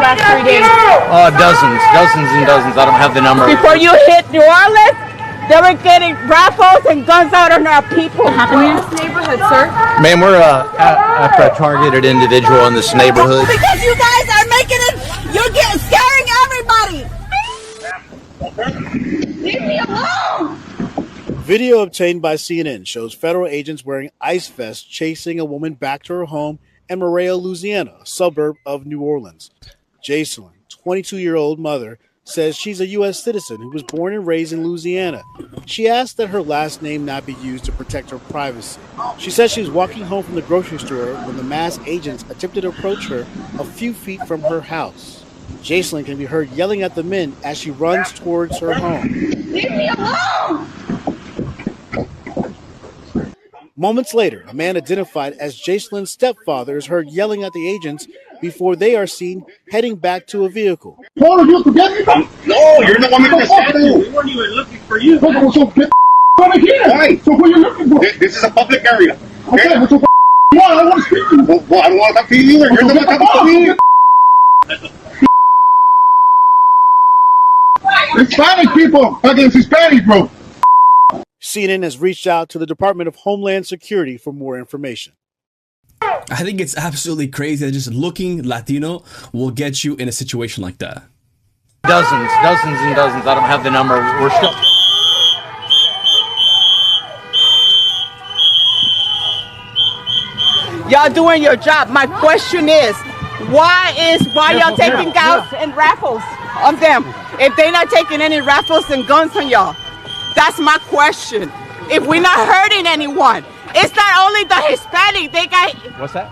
last 3 days? Dozens and dozens. I don't have the number. Before you hit New Orleans, they were getting rifles and guns out on our people. Happening in this neighborhood, sir? Ma'am, we're after a targeted individual in this neighborhood. Because you guys are making it, you're scaring everybody. Leave me alone. Video obtained by CNN shows federal agents wearing ice vests chasing a woman back to her home in Moreo, Louisiana, a suburb of New Orleans. Jacelyn, 22-year-old mother, says she's a U.S. citizen who was born and raised in Louisiana. She asked that her last name not be used to protect her privacy. She says she was walking home from the grocery store when the masked agents attempted to approach her a few feet from her house. Jacelyn can be heard yelling at the men as she runs towards her home. Leave me alone. Moments later, a man identified as Jacelyn's stepfather is heard yelling at the agents before they are seen heading back to a vehicle. No, you're the one making the statue. We weren't even looking for you. So get out of here. Why? So what are you looking for? This is a public area. Okay, but so I don't want to speak to you. Well, I don't want to talk to you either. You're the one talking to me. Hispanic people against Hispanic, bro. CNN has reached out to the Department of Homeland Security for more information. I think it's absolutely crazy that just looking Latino will get you in a situation like that. Dozens and dozens. I don't have the number. We're still... Y'all doing your job. My question is, why y'all taking guns and raffles on them? If they're not taking any raffles and guns on y'all, that's my question. If we're not hurting anyone, it's not only the Hispanic. They got. What's that?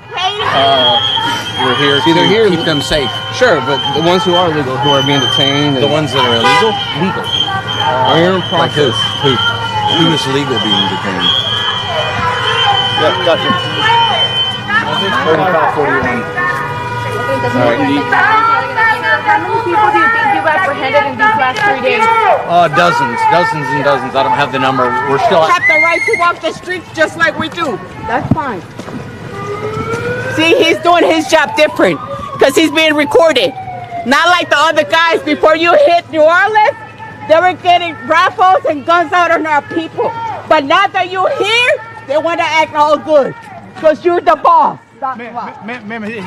We're here to keep them safe. Sure, but the ones who are legal, who are being detained, The ones that are illegal? legal, are in Like who? process. Who is legal being detained? Yeah, gotcha. 3541. How many people do you think you've apprehended in these last 3 days? Dozens and dozens. I don't have the number. We're still... Have the right to walk the streets just like we do. That's fine. See, he's doing his job different because he's being recorded. Not like the other guys. Before you hit New Orleans, they were getting rifles and guns out on our people. But now that you're here, they want to act all good because you're the boss. Ma'am, it was on the street.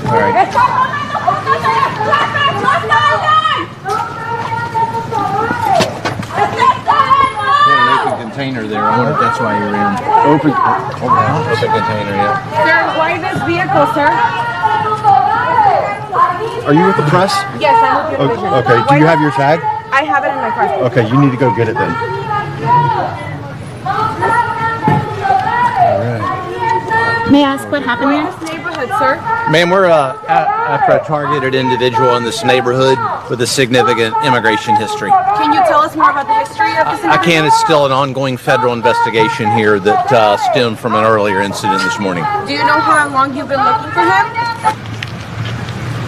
All right. An open container there. I wonder if that's why you're in. Open container, yeah. Sir, why this vehicle, sir? Are you with the press? Yes, I'm with your division. Okay, do you have your tag? I have it in my car. Okay, you need to go get it then. May I ask what happened in this neighborhood, sir? Ma'am, we're after a targeted individual in this neighborhood with a significant immigration history. Can you tell us more about the history of this? I can. It's still an ongoing federal investigation here that stemmed from an earlier incident this morning. Do you know how long you've been looking for him?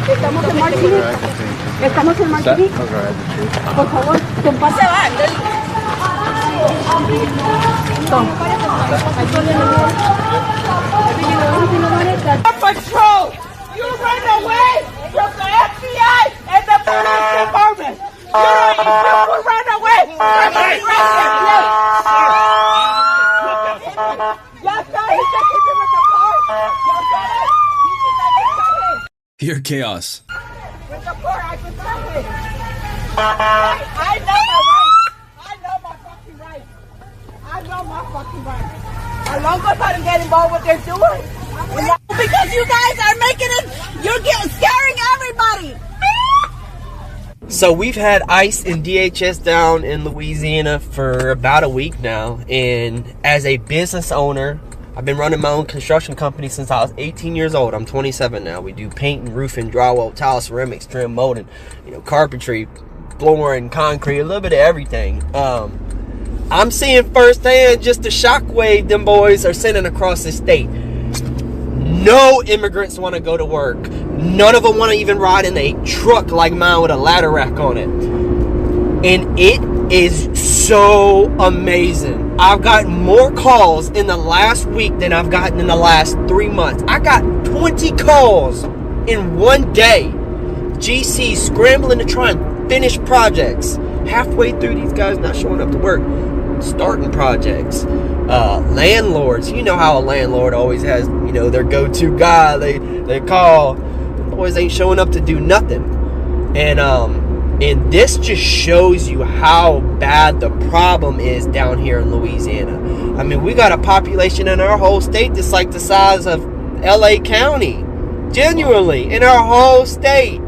Estamos en Martínez. Estamos en Martínez. Por favor, compase. Patrol! You ran away from the FBI and the police department! You ran away from the FBI! Yes, sir, he's taking me with the car! Yes, sir! Pure chaos. With the car, I can tell it! I know my rights! I know my fucking rights! I know my fucking rights! As long as I don't get involved with what they're doing, because you guys are making it, you're scaring everybody. So we've had ICE and DHS down in Louisiana for about a week now, and as a business owner, I've been running my own construction company since I was 18 years old. I'm 27 now. We do paint and roofing, drywall, tile, ceramics, trim, molding, carpentry, flooring, concrete, a little bit of everything. I'm seeing firsthand just the shockwave them boys are sending across the state. No immigrants want to go to work. None of them want to even ride in a truck like mine with a ladder rack on it. And it is so amazing. I've gotten more calls in the last week than I've gotten in the last 3 months. I got 20 calls in one day. GC scrambling to try and finish projects. Halfway through, these guys not showing up to work, starting projects. Landlords, you know how a landlord always has, you know, their go-to guy they call. The boys ain't showing up to do nothing. And this just shows you how bad the problem is down here in Louisiana. I mean, we got a population in our whole state that's like the size of LA County. Genuinely, in our whole state.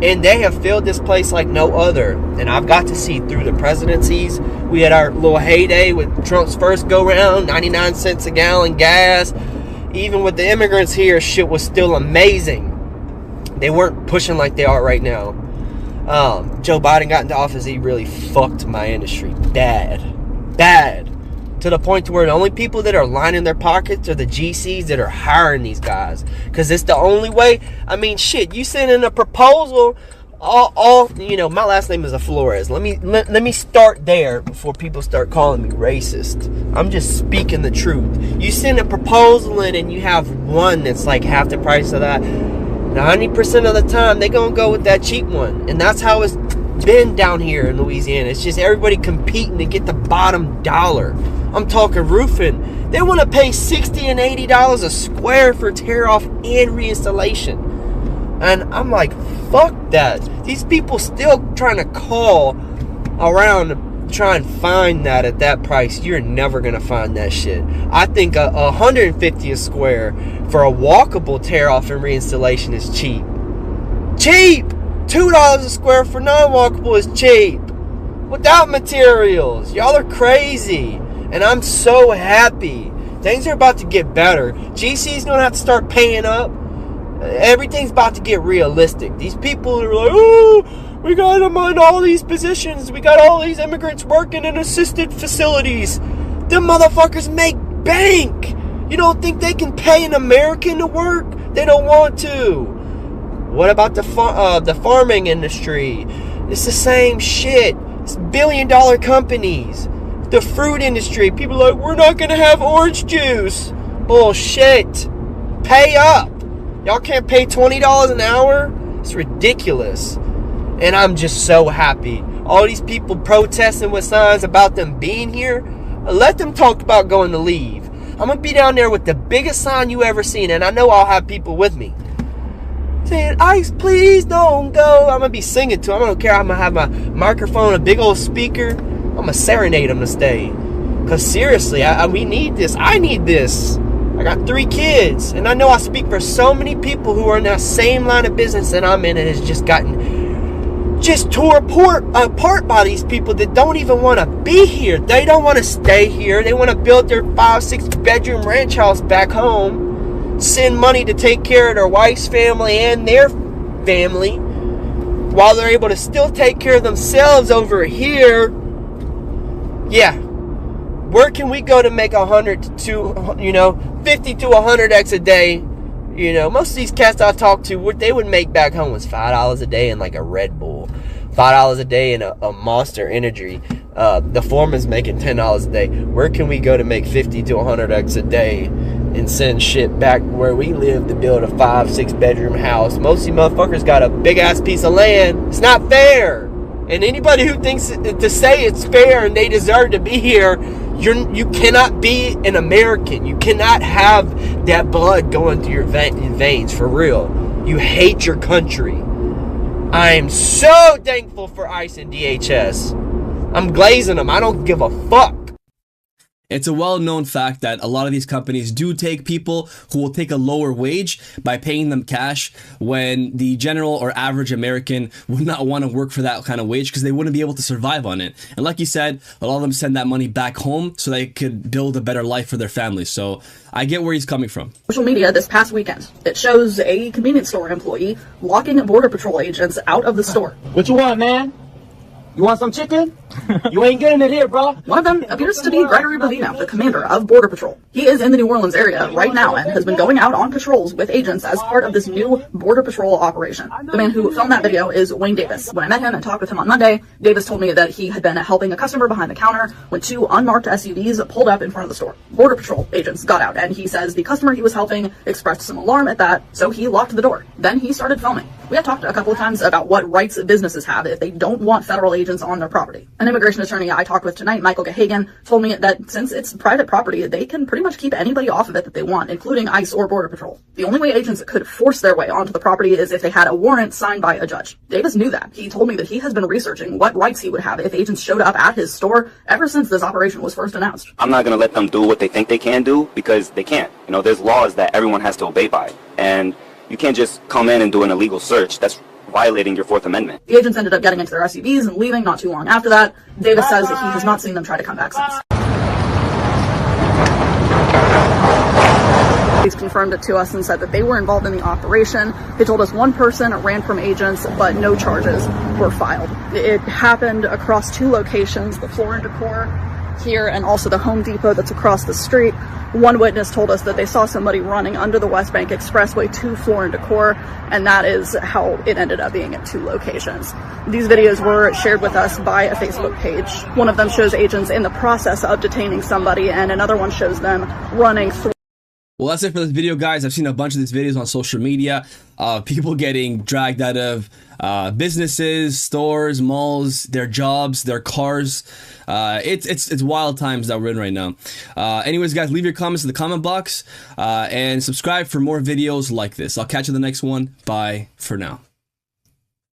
And they have filled this place like no other. And I've got to see through the presidencies. We had our little heyday with Trump's first go-round, 99 cents a gallon gas. Even with the immigrants here, shit was still amazing. They weren't pushing like they are right now. Joe Biden got into office, he really fucked my industry. Bad. To the point to where the only people that are lining their pockets are the GCs that are hiring these guys. Because it's the only way. I mean, shit, you send in a proposal, all you know, my last name is Flores. Let me start there before people start calling me racist. I'm just speaking the truth. You send a proposal in and you have one that's like half the price of that. 90% of the time, they're going to go with that cheap one. And that's how it's been down here in Louisiana. It's just everybody competing to get the bottom dollar. I'm talking roofing. They want to pay $60 and $80 a square for tear off and reinstallation. And I'm like, fuck that. These people still trying to call around to try and find that at that price. You're never going to find that shit. I think $150 a square for a walkable tear off and reinstallation is cheap. Cheap! $2 a square for non-walkable is cheap. Without materials. Y'all are crazy. And I'm so happy. Things are about to get better. GC's going to have to start paying up. Everything's about to get realistic. These people are like, oh, we got them in all these positions. We got all these immigrants working in assisted facilities. Them motherfuckers make bank. You don't think they can pay an American to work? They don't want to. What about the farming industry? It's the same shit. It's billion-dollar companies. The fruit industry, people are like, we're not going to have orange juice. Bullshit. Pay up. Y'all can't pay $20 an hour? It's ridiculous. And I'm just so happy. All these people protesting with signs about them being here, let them talk about going to leave. I'm going to be down there with the biggest sign you ever seen, and I know I'll have people with me saying, ICE, please don't go. I'm going to be singing to them. I don't care. I'm going to have my microphone, a big old speaker. I'm going to serenade them to stay. Because seriously, we need this. I need this. I got 3 kids. And I know I speak for so many people who are in that same line of business that I'm in and has just gotten just tore apart by these people that don't even want to be here. They don't want to stay here. They want to build their 5-6 bedroom ranch house back home. Send money to take care of their wife's family and their family. While they're able to still take care of themselves over here. Yeah, where can we go to make 100 to 50 to 100x a day? You know, most of these cats I talk to, what they would make back home was $5 a day in like a Red Bull, $5 a day in a Monster Energy. The foreman's making $10 a day. Where can we go to make 50 to 100x a day and send shit back where we live to build a 5-6 bedroom house? Most of you motherfuckers got a big ass piece of land. It's not fair. And anybody who thinks to say it's fair and they deserve to be here, you cannot be an American. You cannot have that blood going through your veins, for real. You hate your country. I am so thankful for ICE and DHS. I'm glazing them. I don't give a fuck. It's a well-known fact that a lot of these companies do take people who will take a lower wage by paying them cash, when the general or average American would not want to work for that kind of wage because they wouldn't be able to survive on it. And like you said, a lot of them send that money back home so they could build a better life for their families. So I get where he's coming from. Social media this past weekend, it shows a convenience store employee locking Border Patrol agents out of the store. What you want, man? You want some chicken? You ain't getting it here, bro. One of them appears to be Gregory Bovino, the commander of Border Patrol. He is in the New Orleans area right now and has been going out on patrols with agents as part of this new Border Patrol operation. The man who filmed that video is Wayne Davis. When I met him and talked with him on Monday, Davis told me that he had been helping a customer behind the counter when 2 unmarked SUVs pulled up in front of the store. Border Patrol agents got out, and he says the customer he was helping expressed some alarm at that, so he locked the door. Then he started filming. We had talked a couple of times about what rights businesses have if they don't want federal agents on their property. An immigration attorney I talked with tonight, Michael Gahagan, told me that since it's private property, they can pretty much keep anybody off of it that they want, including ICE or Border Patrol. The only way agents could force their way onto the property is if they had a warrant signed by a judge. Davis knew that. He told me that he has been researching what rights he would have if agents showed up at his store ever since this operation was first announced. I'm not going to let them do what they think they can do because they can't. You know, there's laws that everyone has to obey by. And you can't just come in and do an illegal search. That's violating your Fourth Amendment. The agents ended up getting into their SUVs and leaving not too long after that. Davis says that he has not seen them try to come back since. He's confirmed it to us and said that they were involved in the operation. They told us one person ran from agents, but no charges were filed. It happened across 2 locations, the Floor and Decor here and also the Home Depot that's across the street. One witness told us that they saw somebody running under the West Bank Expressway to Floor and Decor, and that is how it ended up being at 2 locations. These videos were shared with us by a Facebook page. One of them shows agents in the process of detaining somebody, and another one shows them running through. Well, that's it for this video, guys. I've seen a bunch of these videos on social media. People getting dragged out of businesses, stores, malls, their jobs, their cars. It's wild times that we're in right now. Anyways, guys, leave your comments in the comment box and subscribe for more videos like this. I'll catch you in the next one. Bye for now.